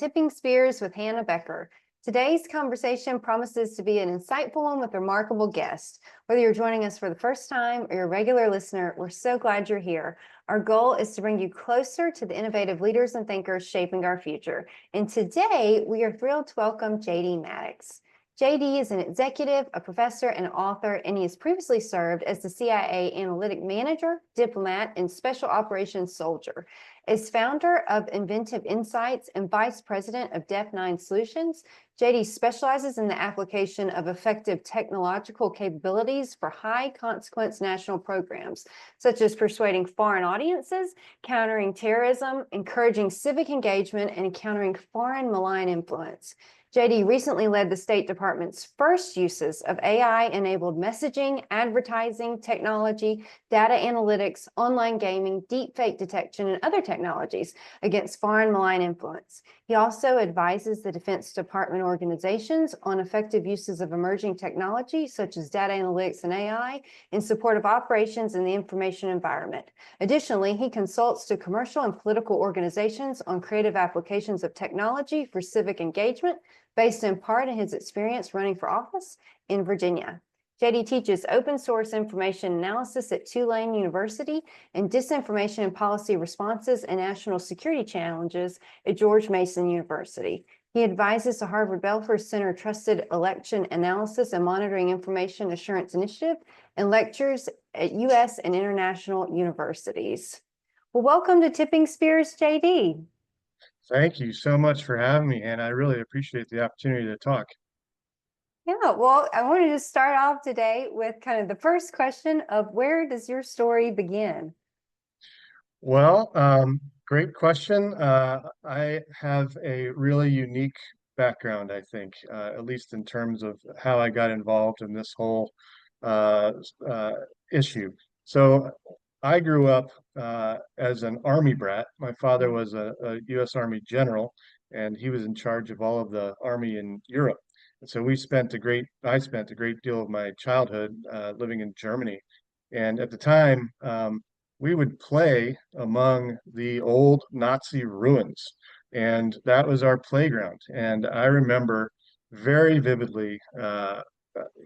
Tipping Spears with Hannah Becker. Today's conversation promises to be an insightful one with remarkable guests. Whether you're joining us for the first time or you're a regular listener, we're so glad you're here. Our goal is to bring you closer to the innovative leaders and thinkers shaping our future. And today, we are thrilled to welcome JD Maddox. JD is an executive, a professor, and an author, and he has previously served as the CIA analytic manager, diplomat, and special operations soldier. As founder of Inventive Insights and vice president of Def9 Solutions, JD specializes in the application of effective technological capabilities for high-consequence national programs, such as persuading foreign audiences, countering terrorism, encouraging civic engagement, and countering foreign malign influence. JD recently led the State Department's first uses of AI-enabled messaging, advertising, technology, data analytics, online gaming, deepfake detection, and other technologies against foreign malign influence. He also advises the Defense Department organizations on effective uses of emerging technology, such as data analytics and AI, in support of operations in the information environment. Additionally, he consults to commercial and political organizations on creative applications of technology for civic engagement, based in part on his experience running for office in Virginia. JD teaches open source information analysis at Tulane University and disinformation and policy responses and national security challenges at George Mason University. He advises the Harvard Belfer Center Trusted Election Analysis and Monitoring Information Assurance Initiative and lectures at U.S. and international universities. Well, welcome to Tipping Spears, JD. Thank you so much for having me, and I really appreciate the opportunity to talk. Yeah, well, I wanted to start off today with kind of the first question of where does your story begin? Well, great question. I have a really unique background, I think, at least in terms of how I got involved in this whole uh, issue. So I grew up as an Army brat. My father was a U.S. Army general, and he was in charge of all of the Army in Europe. And so I spent a great deal of my childhood living in Germany. And at the time, we would play among the old Nazi ruins, and that was our playground. And I remember very vividly,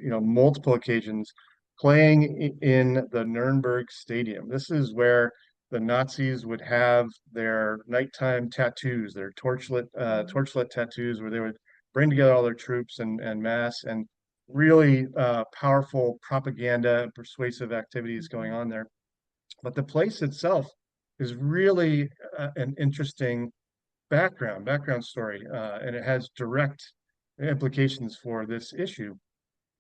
multiple occasions playing in the Nuremberg Stadium. This is where the Nazis would have their nighttime tattoos, their torchlit tattoos, where they would bring together all their troops and mass, and really powerful propaganda and persuasive activities going on there. But the place itself is really an interesting background story, and it has direct implications for this issue.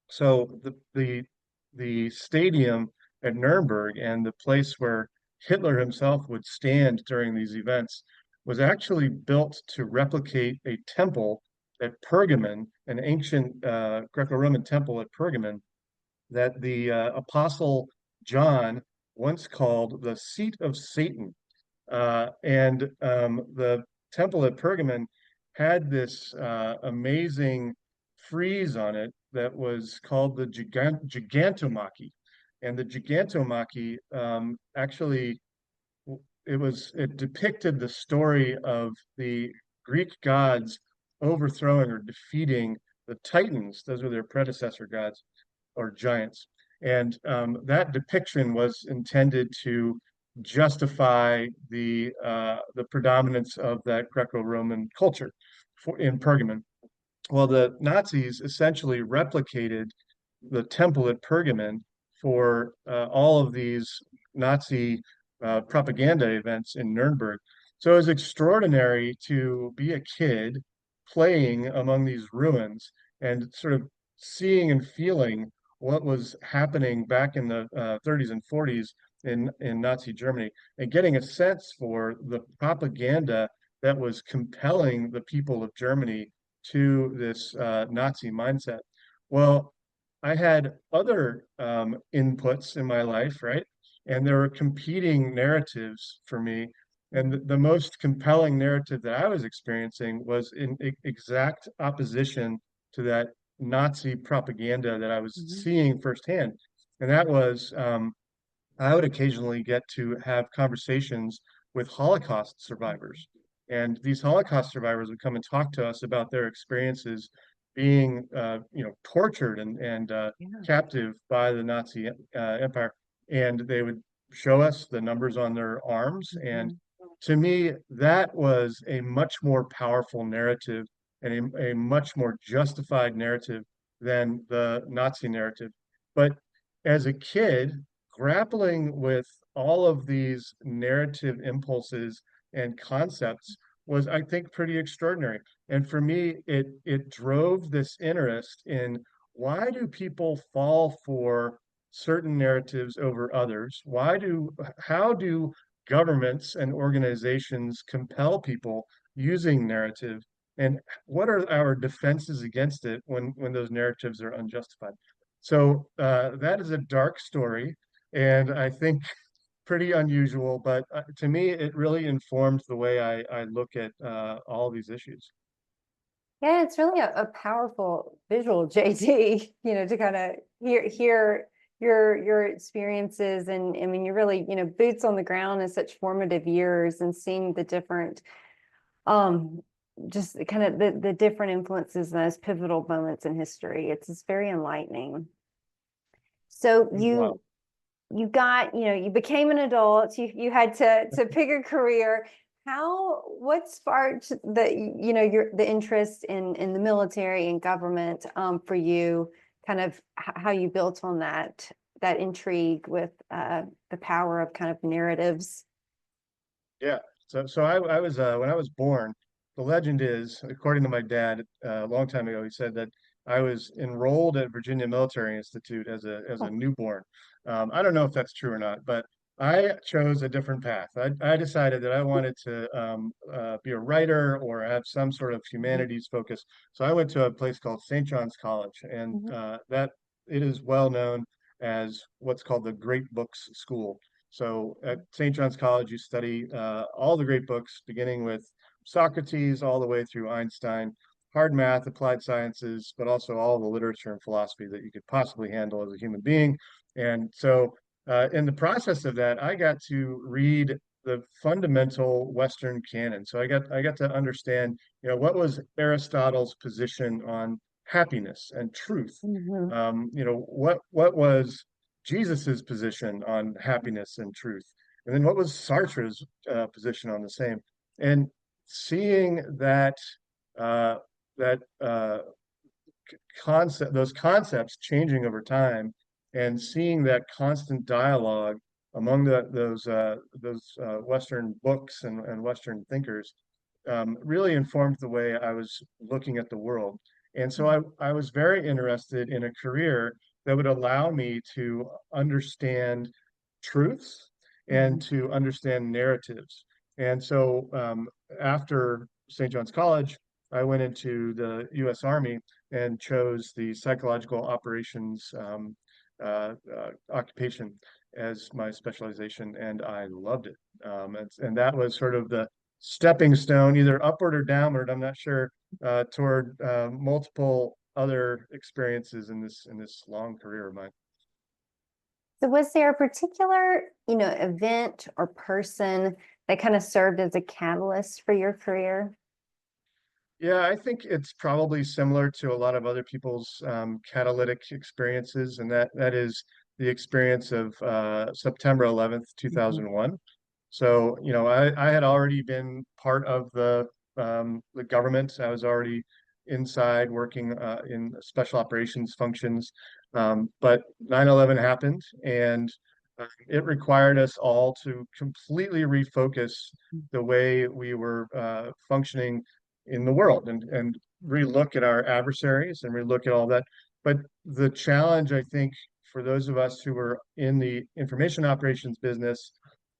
So the stadium at Nuremberg and the place where Hitler himself would stand during these events was actually built to replicate a temple at Pergamon, an ancient Greco-Roman temple at Pergamon that the Apostle John once called the seat of Satan. And the temple at Pergamon had this amazing frieze on it that was called the Gigantomachy. And the Gigantomachy actually it depicted the story of the Greek gods overthrowing or defeating the Titans. Those were their predecessor gods or giants. And that depiction was intended to justify the predominance of that Greco-Roman culture in Pergamon. Well, the Nazis essentially replicated the temple at Pergamon for all of these Nazi propaganda events in Nuremberg. So it was extraordinary to be a kid playing among these ruins and sort of seeing and feeling what was happening back in the 30s and 40s in Nazi Germany, and getting a sense for the propaganda that was compelling the people of Germany to this Nazi mindset. Well, I had other inputs in my life, right? And there were competing narratives for me. And the most compelling narrative that I was experiencing was in exact opposition to that Nazi propaganda that I was seeing firsthand. And that was, I would occasionally get to have conversations with Holocaust survivors. And these Holocaust survivors would come and talk to us about their experiences being, tortured and Yeah. captive by the Nazi Empire. And they would show us the numbers on their arms. And Mhm. to me, that was a much more powerful narrative and a much more justified narrative than the Nazi narrative. But as a kid, grappling with all of these narrative impulses and concepts was, I think, pretty extraordinary. And for me, it drove this interest in why do people fall for certain narratives over others? How do governments and organizations compel people using narrative? And what are our defenses against it when those narratives are unjustified? So that is a dark story, and I think pretty unusual. But to me, it really informed the way I look at all these issues. Yeah, it's really a powerful visual, JT, to kind of hear your experiences. And I mean, you're really, boots on the ground in such formative years and seeing the different, um, just kind of the different influences and those pivotal moments in history. It's very enlightening. So Wow. you got, you became an adult, you had to pick a career. What sparked the interest in the military and government, for you, kind of how you built on that intrigue with the power of kind of narratives? Yeah. So I was when I was born, the legend is, according to my dad, a long time ago, he said that I was enrolled at Virginia Military Institute as a Oh. newborn. I don't know if that's true or not, but I chose a different path. I decided that I wanted to be a writer or have some sort of Mhm. humanities focus. So I went to a place called St. John's College, and Mhm. that it is well known as what's called the Great Books School. So at St. John's College, you study all the great books, beginning with Socrates all the way through Einstein, hard math, applied sciences, but also all the literature and philosophy that you could possibly handle as a human being. And so, in the process of that, I got to read the fundamental Western canon. So I got to understand, what was Aristotle's position on happiness and truth. Mhm. What was Jesus's position on happiness and truth, and then what was Sartre's position on the same, and seeing uh, that those concepts changing over time, and seeing that constant dialogue among those Western books and Western thinkers really informed the way I was looking at the world. And so I was very interested in a career that would allow me to understand truths and Mhm. to understand narratives. And so after St. John's College, I went into the U.S. Army and chose the psychological operations occupation as my specialization, and I loved it. And that was sort of the stepping stone, either upward or downward, I'm not sure, toward multiple other experiences in this long career of mine. So was there a particular, event or person that kind of served as a catalyst for your career? Yeah, I think it's probably similar to a lot of other people's catalytic experiences, and that is the experience of September 11th, Mhm. 2001. So, I had already been part of the government. I was already inside working in special operations functions. But 9/11 happened, and it required us all to completely refocus the way we were functioning in the world, and relook at our adversaries and relook at all that. But the challenge, I think, for those of us who were in the information operations business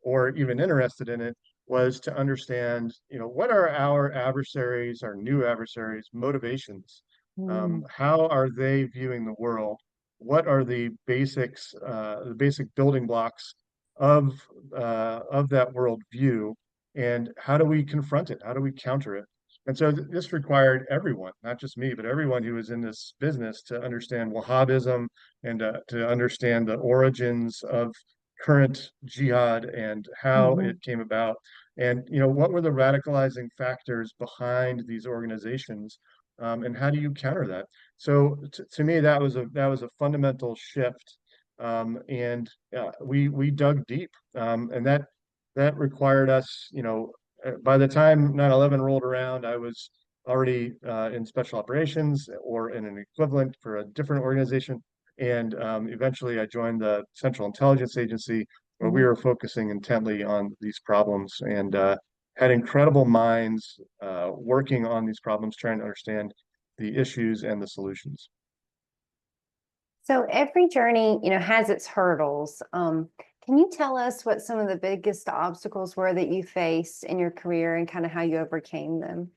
or even interested in it, was to understand, what are our adversaries, our new adversaries, motivations? Mm. How are they viewing the world? What are the basic building blocks of that world view, and how do we confront it? How do we counter it? And so this required everyone, not just me, but everyone who was in this business, to understand Wahhabism and to understand the origins of current jihad and how Mhm. it came about. And what were the radicalizing factors behind these organizations, and how do you counter that? So to me, that was a fundamental shift, and we dug deep, and that required us. By the time 9/11 rolled around, I was already in special operations or in an equivalent for a different organization. And eventually I joined the Central Intelligence Agency, where we Mhm. were focusing intently on these problems, and had incredible minds working on these problems, trying to understand the issues and the solutions. So every journey, has its hurdles. Can you tell us what some of the biggest obstacles were that you faced in your career and kind of how you overcame them?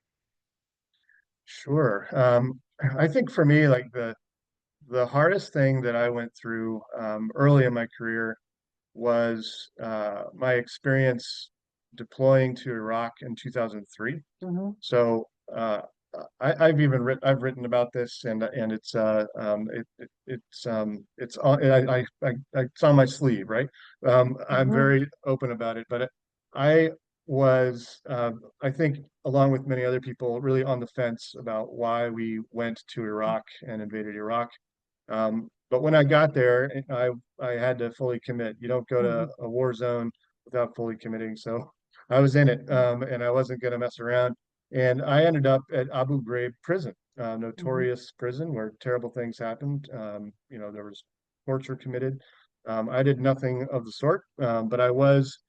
Sure. I think for me, like the hardest thing that I went through early in my career was my experience deploying to Iraq in 2003. Hmm. So I've written about this, and it's on it's on my sleeve, right? I'm Hmm. very open about it, but I was I think, along with many other people, really on the fence about why we went to Iraq and invaded Iraq. But when I got there, I had to fully commit. You don't go to Hmm. a war zone without fully committing. So I was in it, and I wasn't going to mess around. And I ended up at Abu Ghraib prison, Hmm. notorious prison where terrible things happened. There was torture committed. I did nothing of the sort, but I was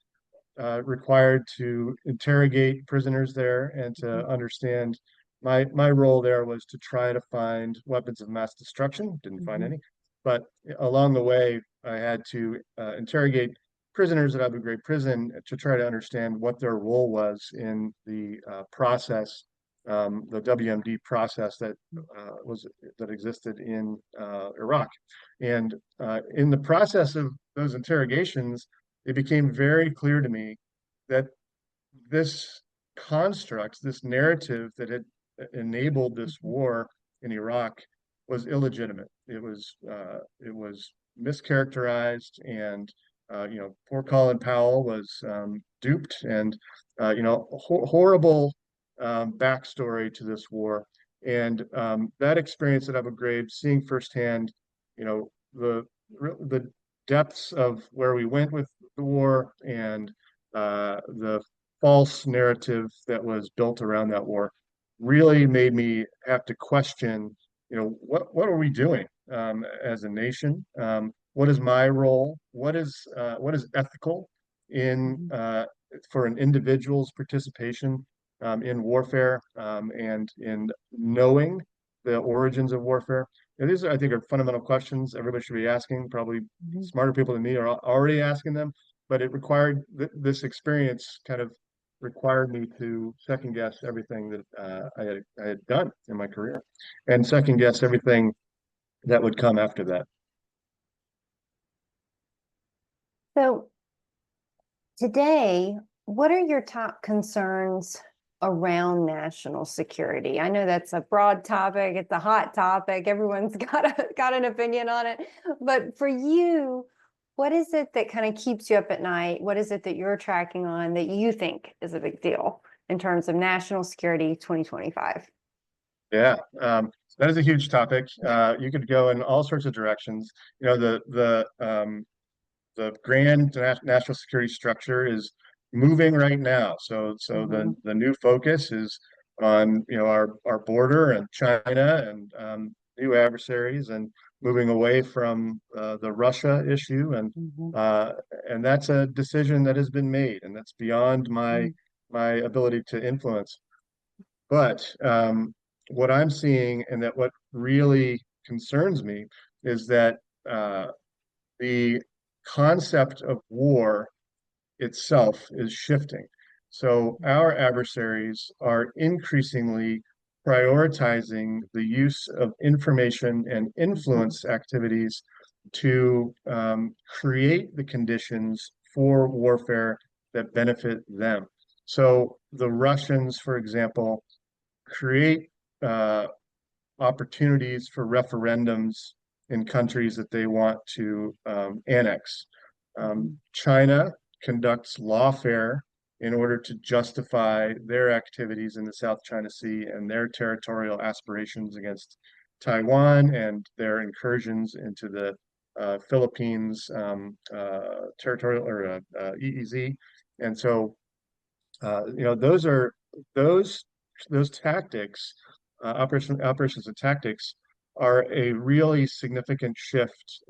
required to interrogate prisoners there and to understand. My role there was to try to find weapons of mass destruction. Didn't find Hmm. any, but along the way, I had to interrogate prisoners at Abu Ghraib prison to try to understand what their role was in the process, the WMD process that existed in Iraq. And in the process of those interrogations, it became very clear to me that this construct, this narrative that had enabled this war in Iraq, was illegitimate. It was mischaracterized, and poor Colin Powell was duped, and horrible backstory to this war. And that experience at Abu Ghraib, seeing firsthand, you know, the depths of where we went with the war, and the false narrative that was built around that war, really made me have to question, what are we doing as a nation? What is my role? What is ethical in Hmm. for an individual's participation in warfare, and in knowing the origins of warfare? And these, I think, are fundamental questions everybody should be asking. Probably Hmm. smarter people than me are already asking them, but it required this experience kind of required me to second guess everything that I had done in my career, and second guess everything that would come after that. So today, what are your top concerns around national security? I know that's a broad topic, it's a hot topic, everyone's got an opinion on it. But for you, what is it that kind of keeps you up at night? What is it that you're tracking on that you think is a big deal in terms of national security 2025? Yeah, that is a huge topic. You could go in all sorts of directions. The grand national security structure is moving right now. So Mhm. the new focus is on our border and China, and new adversaries, and moving away from the Russia issue, Mhm. uh, and that's a decision that has been made, and that's beyond my ability to influence. But what I'm seeing, and that what really concerns me, is that uh, the concept of war itself is shifting. So our adversaries are increasingly prioritizing the use of information and Mhm. influence activities to create the conditions for warfare that benefit them. So the Russians, for example, create uh, opportunities for referendums in countries that they want to annex. Mhm. China conducts lawfare in order to justify their activities in the South China Sea and their territorial aspirations against Taiwan and their incursions into the Philippines territorial or EEZ. And so, those are those those tactics, operations and tactics are a really significant shift.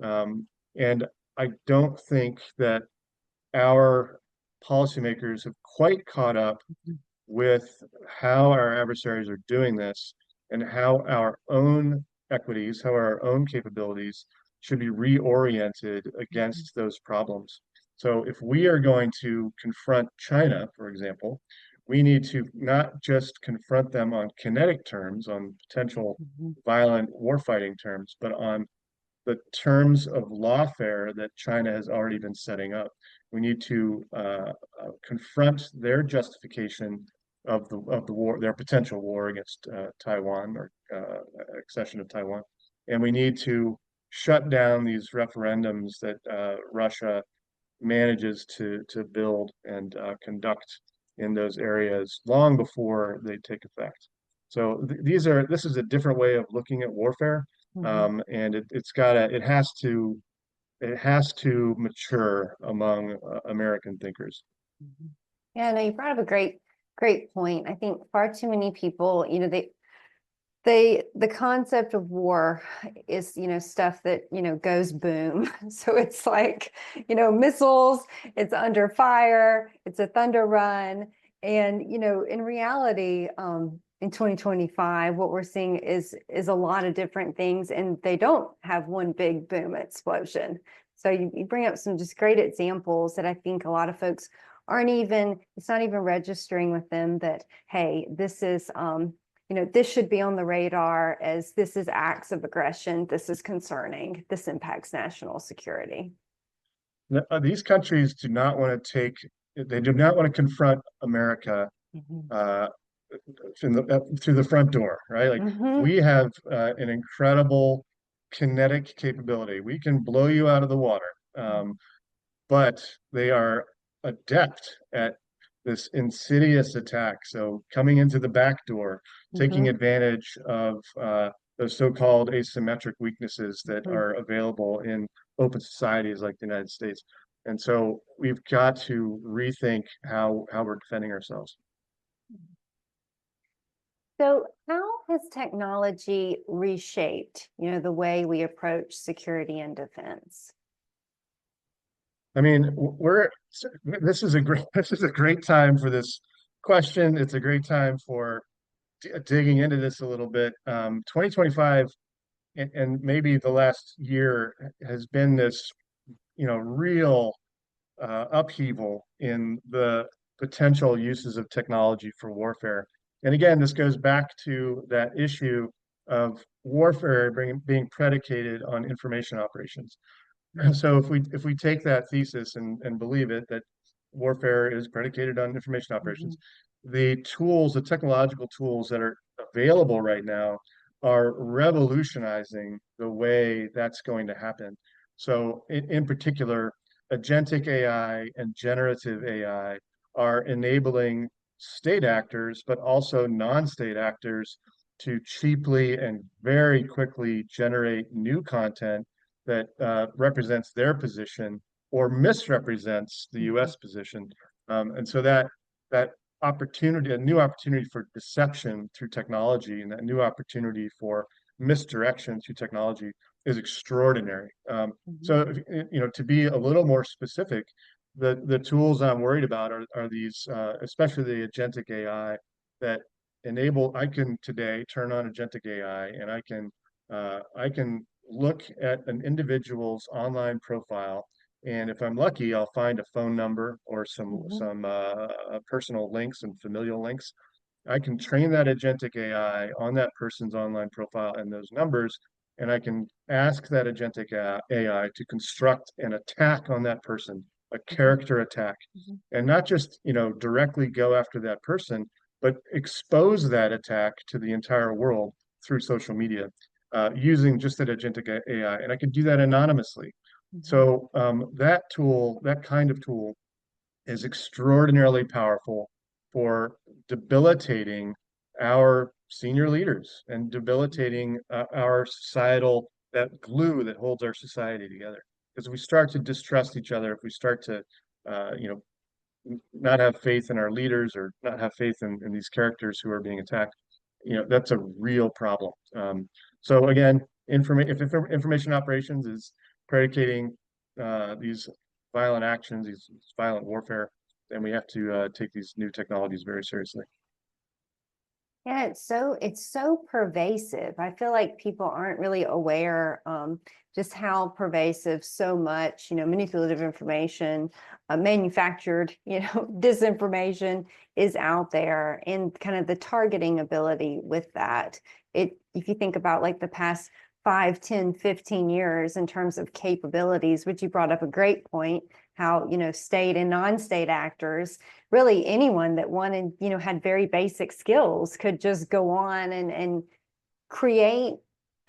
And I don't think that our policymakers have quite caught up with how our adversaries are doing this and how our own equities, how our own capabilities should be reoriented against those problems. So if we are going to confront China, for example, we need to not just confront them on kinetic terms, on potential violent warfighting terms, but on the terms of lawfare that China has already been setting up. We need to confront their justification of the war, their potential war against Taiwan or accession of Taiwan, and we need to shut down these referendums that Russia manages to build and conduct in those areas long before they take effect. So this is a different way of looking at warfare, and it has to mature among American thinkers. Yeah, no, you brought up a great point. I think far too many people, the concept of war is, stuff that, goes boom. So it's like, missiles, it's under fire, it's a thunder run. And, in reality, in 2025, what we're seeing is a lot of different things, and they don't have one big boom explosion. So you bring up some just great examples that I think a lot of folks it's not even registering with them that, hey, this is, this should be on the radar as this is acts of aggression. This is concerning. This impacts national security. These countries do not want to confront America through the front door, right? Like we have an incredible kinetic capability. We can blow you out of the water, but they are adept at this insidious attack. So coming into the back door, taking advantage of those so-called asymmetric weaknesses that are available in open societies like the United States. And so we've got to rethink how we're defending ourselves. So how has technology reshaped, the way we approach security and defense? I mean, this is a great time for this question. It's a great time for digging into this a little bit. 2025 and maybe the last year has been this, real upheaval in the potential uses of technology for warfare. And again, this goes back to that issue of warfare being predicated on information operations. So if we take that thesis and believe it, that warfare is predicated on information operations, the technological tools that are available right now are revolutionizing the way that's going to happen. So in particular, agentic AI and generative AI are enabling state actors, but also non-state actors to cheaply and very quickly generate new content that represents their position or misrepresents the U.S. position. And so that opportunity, a new opportunity for deception through technology, and that new opportunity for misdirection through technology is extraordinary. So, to be a little more specific, the tools I'm worried about are these, especially the agentic AI that I can today turn on agentic AI and I can look at an individual's online profile, and if I'm lucky, I'll find a phone number or some personal links and familial links. I can train that agentic AI on that person's online profile and those numbers, and I can ask that agentic AI to construct an attack on that person, a character attack, and not just directly go after that person, but expose that attack to the entire world through social media. Using just that agentic AI, and I can do that anonymously. So that kind of tool, is extraordinarily powerful for debilitating our senior leaders and debilitating our societal, that glue that holds our society together. Because if we start to distrust each other, if we start to, you know, not have faith in our leaders or not have faith in these characters who are being attacked, you know, that's a real problem. So again, if information operations is predicating these violent actions, these violent warfare, then we have to take these new technologies very seriously. Yeah, it's so pervasive. I feel like people aren't really aware just how pervasive so much, manipulative information, manufactured, disinformation is out there, and kind of the targeting ability with that. If you think about like the past 5, 10, 15 years in terms of capabilities, which you brought up a great point, how, state and non-state actors, really anyone that wanted, had very basic skills could just go on and create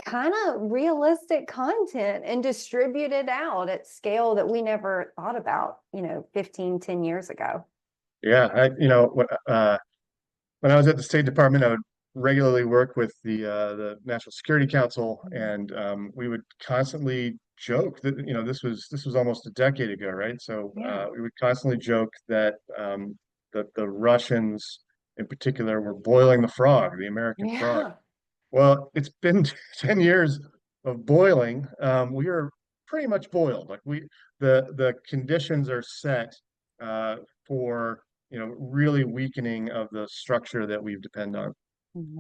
kind of realistic content and distribute it out at scale that we never thought about, 15, 10 years ago. Yeah, when I was at the State Department, I would regularly work with the National Security Council, and we would constantly joke that this was almost a decade ago, right? So Yeah. we would constantly joke that the Russians, in particular, were boiling the frog, the American frog. Yeah. Well, it's been 10 years of boiling. We are pretty much boiled. Like the conditions are set for really weakening of the structure that we depend on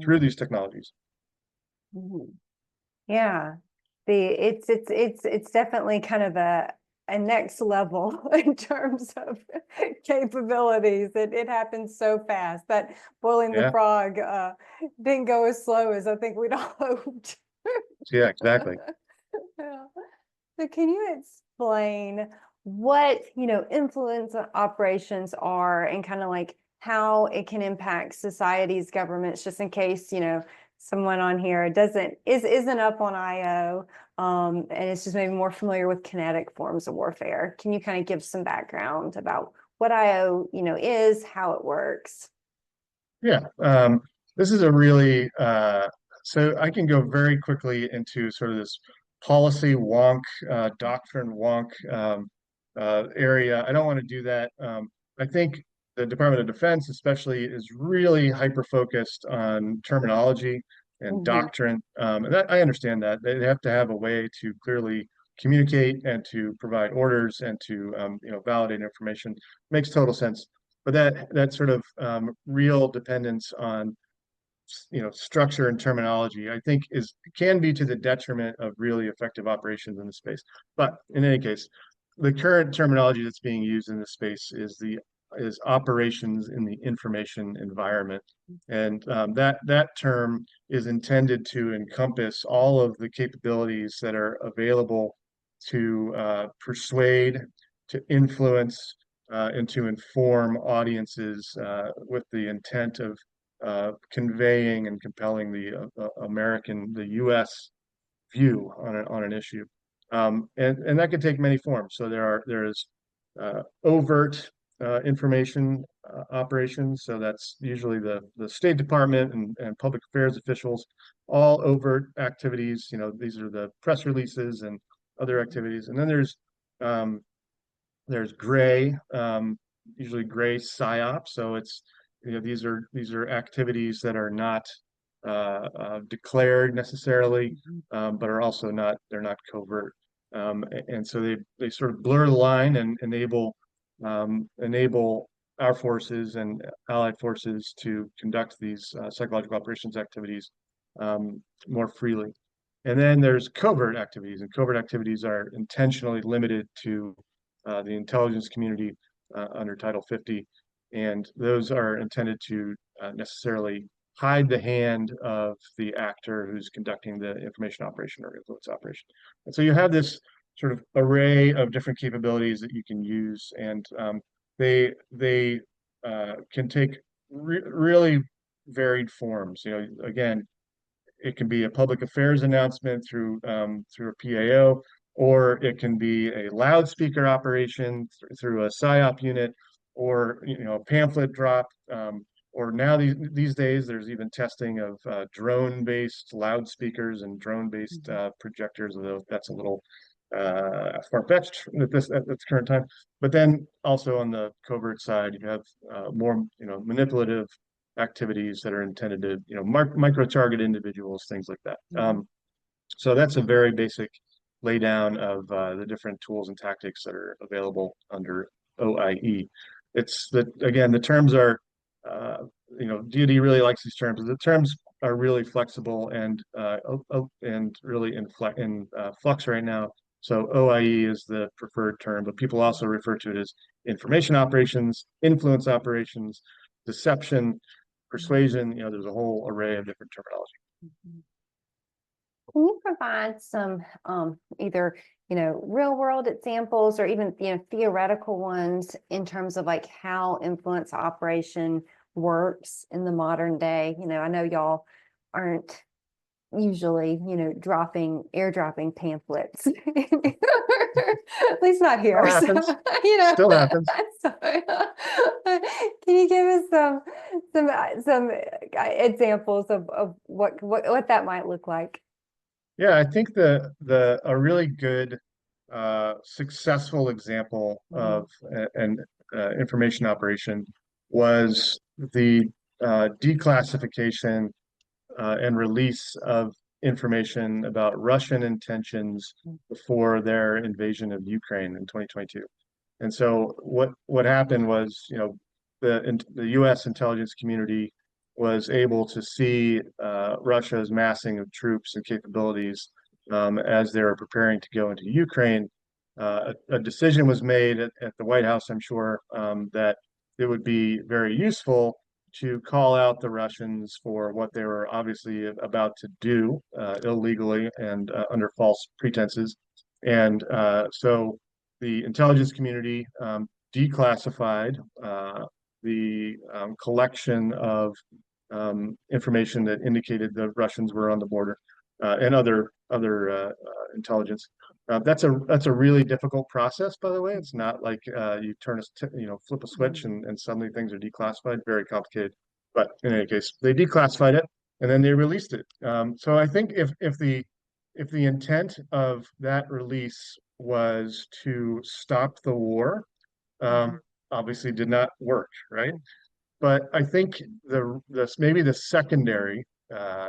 through Mhm. these technologies. Mhm. Yeah. It's definitely kind of a next level in terms of capabilities. It happens so fast that boiling the Yeah, frog didn't go as slow as I think we'd all hoped. yeah, exactly. Yeah. So can you explain what, influence operations are and kind of like how it can impact societies, governments, just in case, someone on here isn't up on IO, and it's just maybe more familiar with kinetic forms of warfare. Can you kind of give some background about what IO, is, how it works? Yeah. This is a really so I can go very quickly into sort of this policy wonk, doctrine wonk area. I don't want to do that. I think the Department of Defense, especially, is really hyper focused on terminology and Mhm. doctrine. And that I understand that they have to have a way to clearly communicate and to provide orders and to validate information. Makes total sense. But that sort of real dependence on structure and terminology, I think, can be to the detriment of really effective operations in the space. But in any case, the current terminology that's being used in this space is operations in the information environment, and that term is intended to encompass all of the capabilities that are available to persuade, to influence, and to inform audiences with the intent of conveying and compelling the U.S. view on an issue, and that can take many forms. So there is overt information operations. So that's usually the State Department and public affairs officials, all overt activities. These are the press releases and other activities. And then there's gray, usually gray psyop. So it's these are activities that are not declared necessarily, but are also they're not covert. And so they sort of blur the line and enable our forces and allied forces to conduct these psychological operations activities more freely. And then there's covert activities, and covert activities are intentionally limited to the intelligence community under Title 50, and those are intended to necessarily hide the hand of the actor who's conducting the information operation or influence operation. And so you have this sort of array of different capabilities that you can use, and they can take really varied forms. Again, it can be a public affairs announcement through a PAO, or it can be a loudspeaker operation through a PSYOP unit, or a pamphlet drop, or now these days there's even testing of drone-based loudspeakers and drone-based projectors, although that's a little far-fetched at this current time. But then also on the covert side, you have more manipulative activities that are intended to micro-target individuals, things like that. So that's a very basic laydown of the different tools and tactics that are available under OIE. It's that, again, the terms are, DoD really likes these terms. The terms are really flexible and really in flux right now. So OIE is the preferred term, but people also refer to it as information operations, influence operations, deception, persuasion. There's a whole array of different terminology. Can you provide some either real world examples or even theoretical ones in terms of like how influence operation works in the modern day? I know y'all aren't usually airdropping pamphlets, at least not here. Still happens. So, Still happens. Can you give us some examples of what that might look like? Yeah, I think a really good successful example of an information operation was the declassification and release of information about Russian intentions before their invasion of Ukraine in 2022. And so what happened was, the U.S. intelligence community was able to see Russia's massing of troops and capabilities as they were preparing to go into Ukraine. A decision was made at the White House, I'm sure, that it would be very useful to call out the Russians for what they were obviously about to do illegally and under false pretenses. And so the intelligence community declassified the collection of information that indicated the Russians were on the border and other intelligence. That's a really difficult process, by the way. It's not like you flip a switch and suddenly things are declassified. Very complicated. But in any case, they declassified it and then they released it. So I think if the intent of that release was to stop the war, obviously did not work, right? But I think maybe the secondary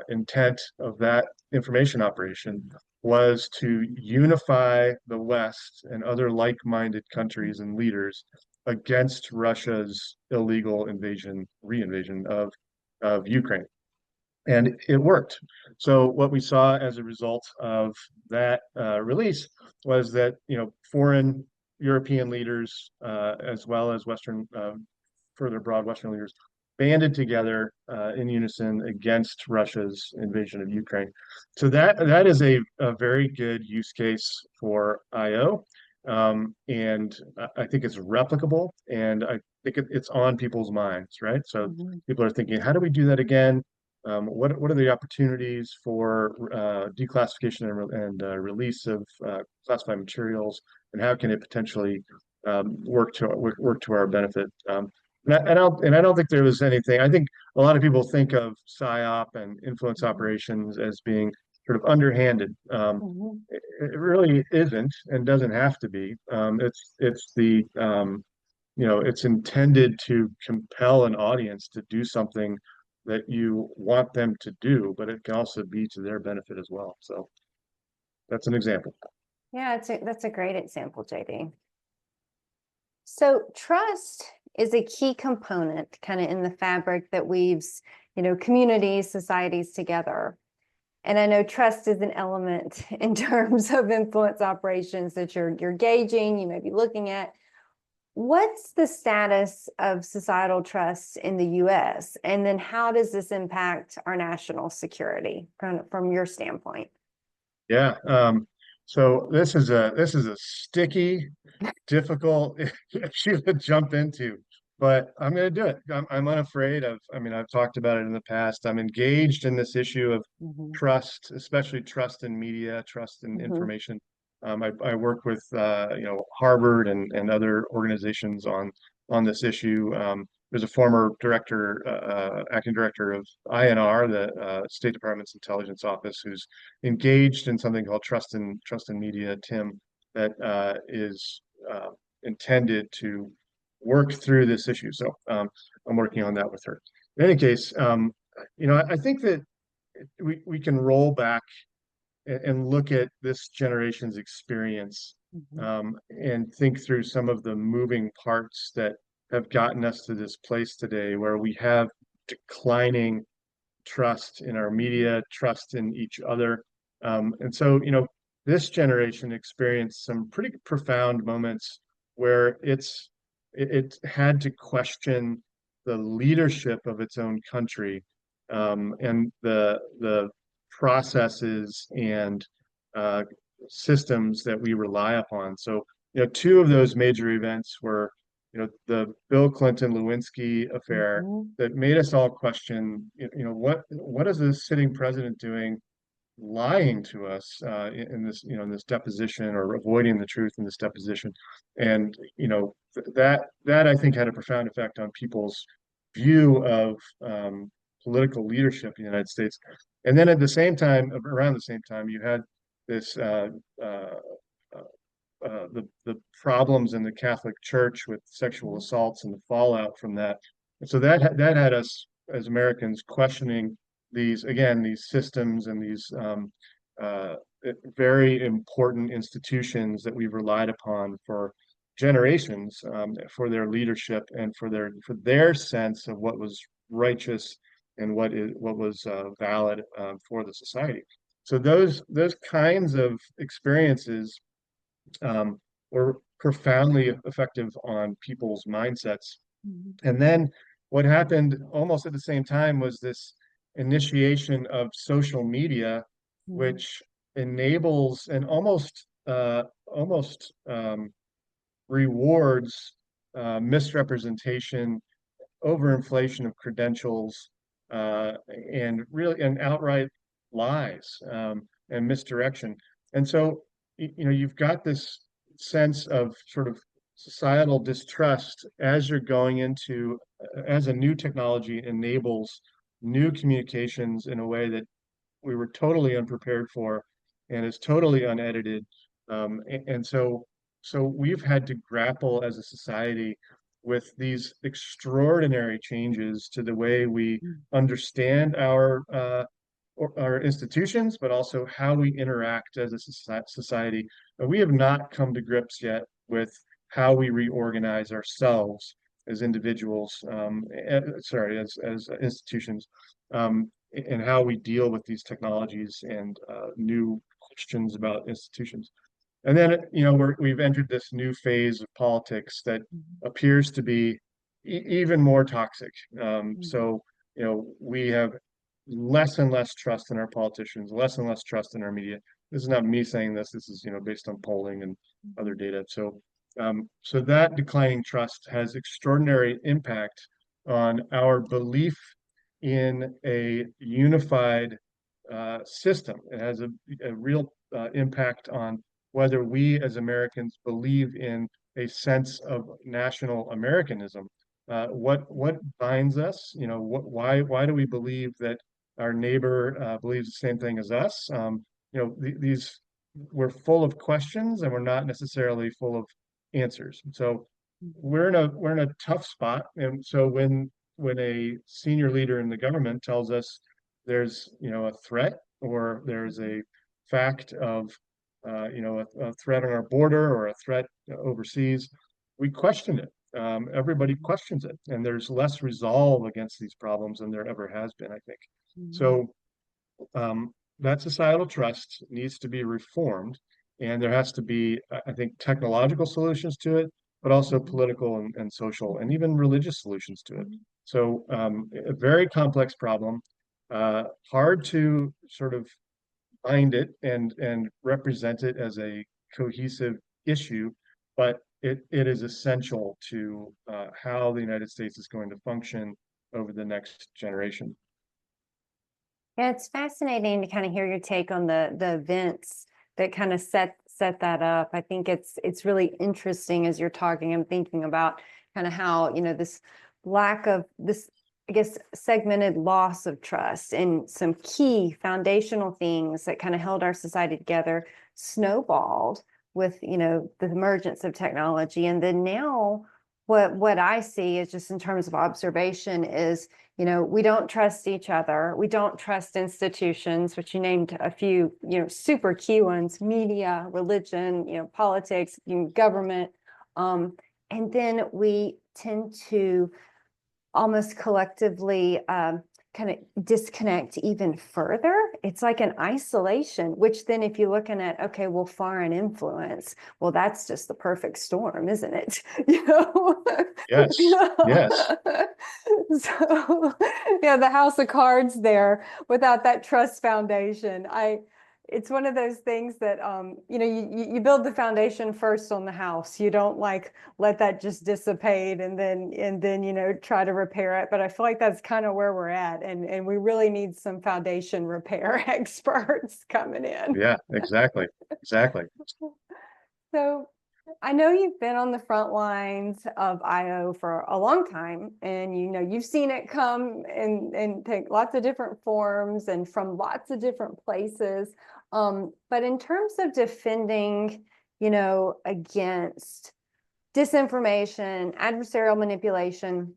intent of that information operation was to unify the West and other like-minded countries and leaders against Russia's illegal reinvasion of Ukraine. And it worked. So what we saw as a result of that release was that foreign European leaders as well as further abroad Western leaders banded together in unison against Russia's invasion of Ukraine. So that is a very good use case for IO. And I think it's replicable, and I think it's on people's minds, right? So people are thinking, how do we do that again? What are the opportunities for declassification and release of classified materials, and how can it potentially work to our benefit? And I don't think there was anything. I think a lot of people think of PSYOP and influence operations as being sort of underhanded. It really isn't and doesn't have to be. It's intended to compel an audience to do something that you want them to do, but it can also be to their benefit as well. So that's an example. Yeah, that's a great example, JD. So trust is a key component kind of in the fabric that weaves, communities, societies together. And I know trust is an element in terms of influence operations that you're gauging, you may be looking at. What's the status of societal trust in the US? And then how does this impact our national security from your standpoint? Yeah. So this is a sticky, difficult issue to jump into, but I'm going to do it. I'm unafraid of. I mean, I've talked about it in the past. I'm engaged in this issue of trust, especially trust in media, trust in information. I work with Harvard and other organizations on on this issue. There's a former acting director of INR, the State Department's intelligence office, who's engaged in something called Trust in Media, Tim, that is intended to work through this issue. So I'm working on that with her. In any case, I think that we can roll back and look at this generation's experience and think through some of the moving parts that have gotten us to this place today where we have declining trust in our media, trust in each other. And so, this generation experienced some pretty profound moments where it had to question the leadership of its own country, and the processes and systems that we rely upon. So, two of those major events were, the Bill Clinton Lewinsky affair that made us all question, what is the sitting president doing, lying to us in this deposition, or avoiding the truth in this deposition. And that I think had a profound effect on people's view of political leadership in the United States. And then at the same time, around the same time, you had this the problems in the Catholic Church with sexual assaults and the fallout from that. And so that had us as Americans questioning these systems and these very important institutions that we've relied upon for generations, for their leadership and for their sense of what was righteous and what was valid for the society. So those kinds of experiences were profoundly effective on people's mindsets. And then what happened almost at the same time was this initiation of social media, which enables and almost rewards misrepresentation, overinflation of credentials, and outright lies, and misdirection. And so, you've got this sense of sort of societal distrust as you're going into, as a new technology enables new communications in a way that we were totally unprepared for and is totally unedited. And so we've had to grapple as a society with these extraordinary changes to the way we understand our institutions, but also how we interact as a society. But we have not come to grips yet with how we reorganize ourselves as individuals, as institutions, and how we deal with these technologies and new questions about institutions. And then, we've entered this new phase of politics that appears to be even more toxic. So, we have less and less trust in our politicians, less and less trust in our media. This is not me saying this. This is, based on polling and other data. So, so that declining trust has extraordinary impact on our belief in a unified system. It has a real impact on whether we as Americans believe in a sense of national Americanism. What binds us? Why do we believe that our neighbor believes the same thing as us? These we're full of questions, and we're not necessarily full of answers. So we're in a tough spot. And so when a senior leader in the government tells us there's a threat, or there's a fact of a threat on our border, or a threat overseas, we question it. Everybody questions it, and there's less resolve against these problems than there ever has been, I think. So that societal trust needs to be reformed, and there has to be, I think, technological solutions to it, but also political and social and even religious solutions to it. So a very complex problem, hard to sort of find it and represent it as a cohesive issue, but it is essential to how the United States is going to function over the next generation. Yeah, it's fascinating to kind of hear your take on the events that kind of set that up. I think it's really interesting as you're talking. I'm thinking about kind of how, this lack of this, I guess, segmented loss of trust and some key foundational things that kind of held our society together snowballed with, the emergence of technology. And then now what I see is just in terms of observation is, we don't trust each other. We don't trust institutions, which you named a few, super key ones: media, religion, politics, government. And then we tend to almost collectively kind of disconnect even further. It's like an isolation, which then if you're looking at, okay, well, foreign influence, well, that's just the perfect storm, isn't it? Yes, yes. So, the house of cards there without that trust foundation. It's one of those things that, you build the foundation first on the house. You don't like let that just dissipate and then, try to repair it. But I feel like that's kind of where we're at. And we really need some foundation repair experts coming in. Yeah, exactly. Exactly. So I know you've been on the front lines of IO for a long time, and you've seen it come and take lots of different forms and from lots of different places. But in terms of defending, against disinformation, adversarial manipulation,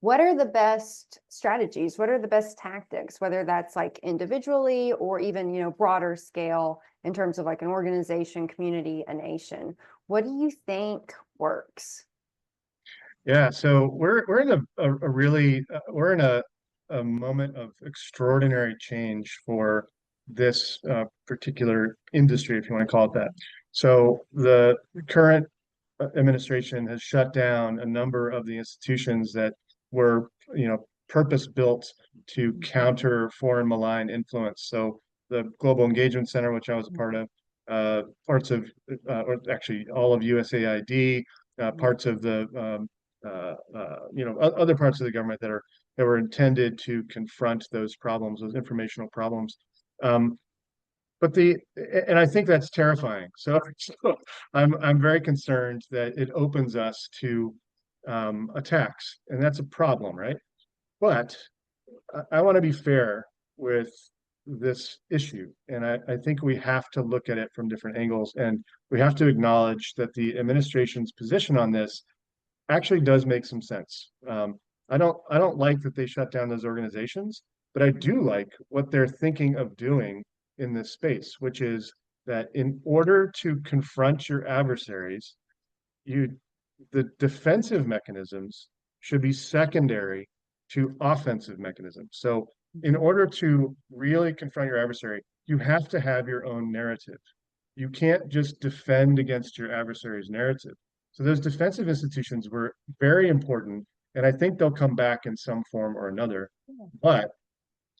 what are the best strategies? What are the best tactics, whether that's like individually or even, broader scale in terms of like an organization, community, a nation? What do you think works? Yeah, so we're in a really we're in a moment of extraordinary change for this particular industry, if you want to call it that. So the current administration has shut down a number of the institutions that were, purpose built to counter foreign malign influence. So the Global Engagement Center, which I was a part of, parts of, or actually all of USAID, parts of the other parts of the government that were intended to confront those problems, those informational problems. Um, and I think that's terrifying. So I'm very concerned that it opens us to attacks, and that's a problem, right? But I want to be fair with this issue, and I think we have to look at it from different angles, and we have to acknowledge that the administration's position on this actually does make some sense. I don't like that they shut down those organizations, but I do like what they're thinking of doing in this space, which is that in order to confront your adversaries, you the defensive mechanisms should be secondary to offensive mechanisms. So in order to really confront your adversary, you have to have your own narrative. You can't just defend against your adversary's narrative. So those defensive institutions were very important, and I think they'll come back in some form or another. But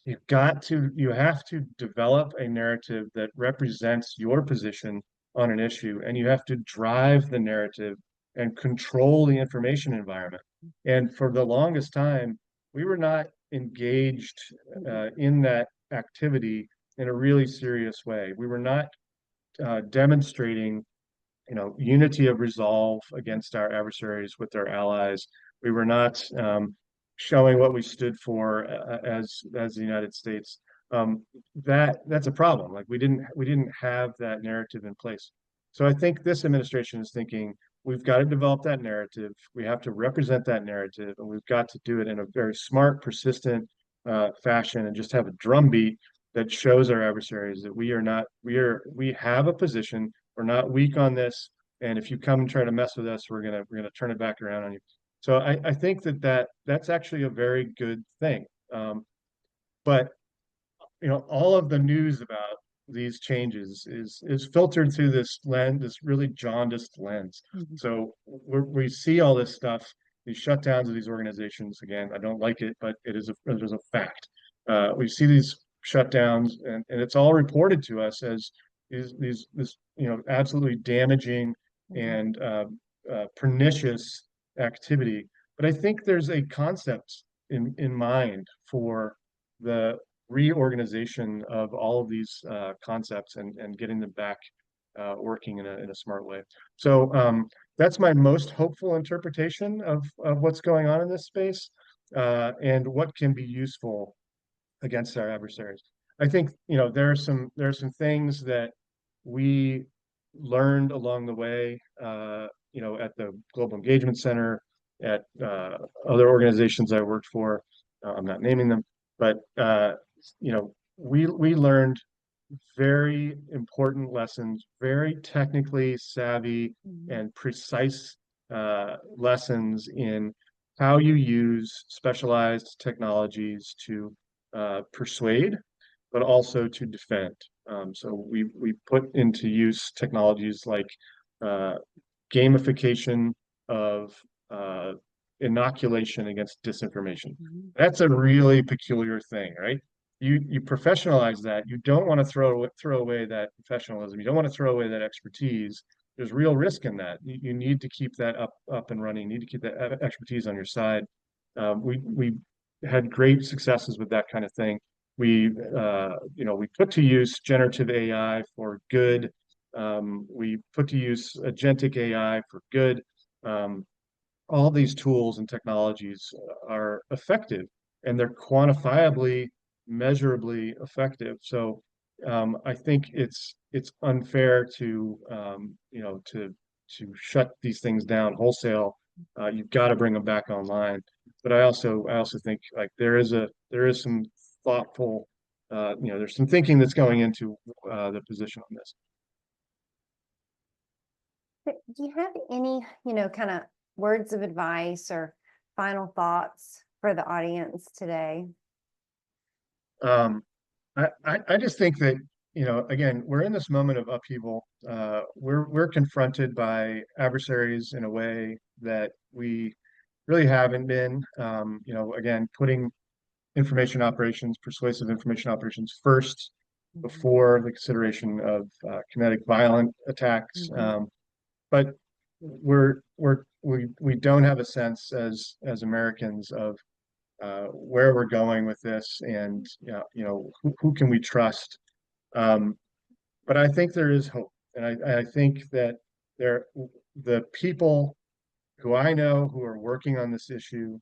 you have to develop a narrative that represents your position on an issue, and you have to drive the narrative and control the information environment. And for the longest time, we were not engaged in that activity in a really serious way. We were not demonstrating, unity of resolve against our adversaries with our allies. We were not showing what we stood for as the United States. That's a problem. Like we didn't have that narrative in place. So I think this administration is thinking we've got to develop that narrative. We have to represent that narrative, and we've got to do it in a very smart, persistent fashion, and just have a drumbeat that shows our adversaries that we have a position. We're not weak on this, and if you come and try to mess with us, we're gonna turn it back around on you. So I think that's actually a very good thing. But all of the news about these changes is filtered through this lens, this really jaundiced lens. So we see all this stuff, these shutdowns of these organizations. Again, I don't like it, but it is a fact. We see these shutdowns, and it's all reported to us as this absolutely damaging and pernicious activity. But I think there's a concept in mind for the reorganization of all of these concepts and getting them back working in a smart way. So that's my most hopeful interpretation of what's going on in this space, and what can be useful against our adversaries. I think, there are some things that we learned along the way, at the Global Engagement Center, at other organizations I worked for. I'm not naming them, but we learned very important lessons, very technically savvy and precise lessons in how you use specialized technologies to persuade, but also to defend. So we put into use technologies like uh, gamification of inoculation against disinformation. That's a really peculiar thing, right? You professionalize that. You don't want to throw away that professionalism. You don't want to throw away that expertise. There's real risk in that. You need to keep that up and running. You need to keep that expertise on your side. We had great successes with that kind of thing. We put to use generative AI for good. We put to use agentic AI for good. All these tools and technologies are effective, and they're quantifiably, measurably effective. So I think it's unfair to to shut these things down wholesale. You've got to bring them back online. But I also think like there is some thoughtful, there's some thinking that's going into the position on this. Do you have any, kind of words of advice or final thoughts for the audience today? Um, I just think that, again, we're in this moment of upheaval. We're confronted by adversaries in a way that we really haven't been. Again, putting information operations, persuasive information operations first before the consideration of kinetic violent attacks. But we don't have a sense as Americans of where we're going with this, and who can we trust. Um, but I think there is hope, and I think that the people who I know who are working on this issue,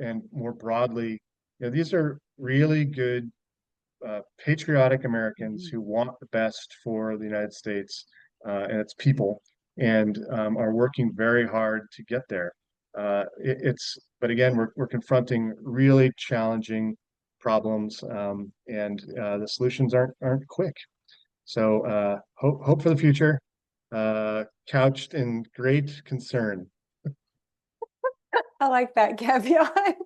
and more broadly, these are really good patriotic Americans who want the best for the United States and its people, and are working very hard to get there. But again, we're confronting really challenging problems, and the solutions aren't quick. So hope for the future, couched in great concern. I like that caveat.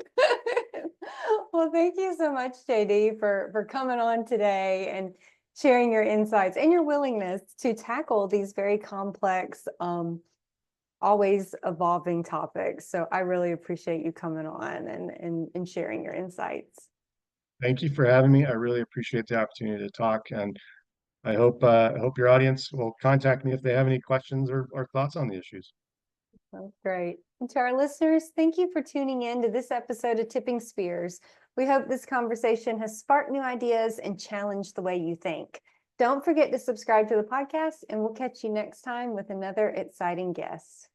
Well, thank you so much, JD, for coming on today and sharing your insights and your willingness to tackle these very complex, always evolving topics. So I really appreciate you coming on and sharing your insights. Thank you for having me. I really appreciate the opportunity to talk, and I hope your audience will contact me if they have any questions or thoughts on the issues. That's great. And to our listeners, thank you for tuning in to this episode of Tipping Spears. We hope this conversation has sparked new ideas and challenged the way you think. Don't forget to subscribe to the podcast, and we'll catch you next time with another exciting guest.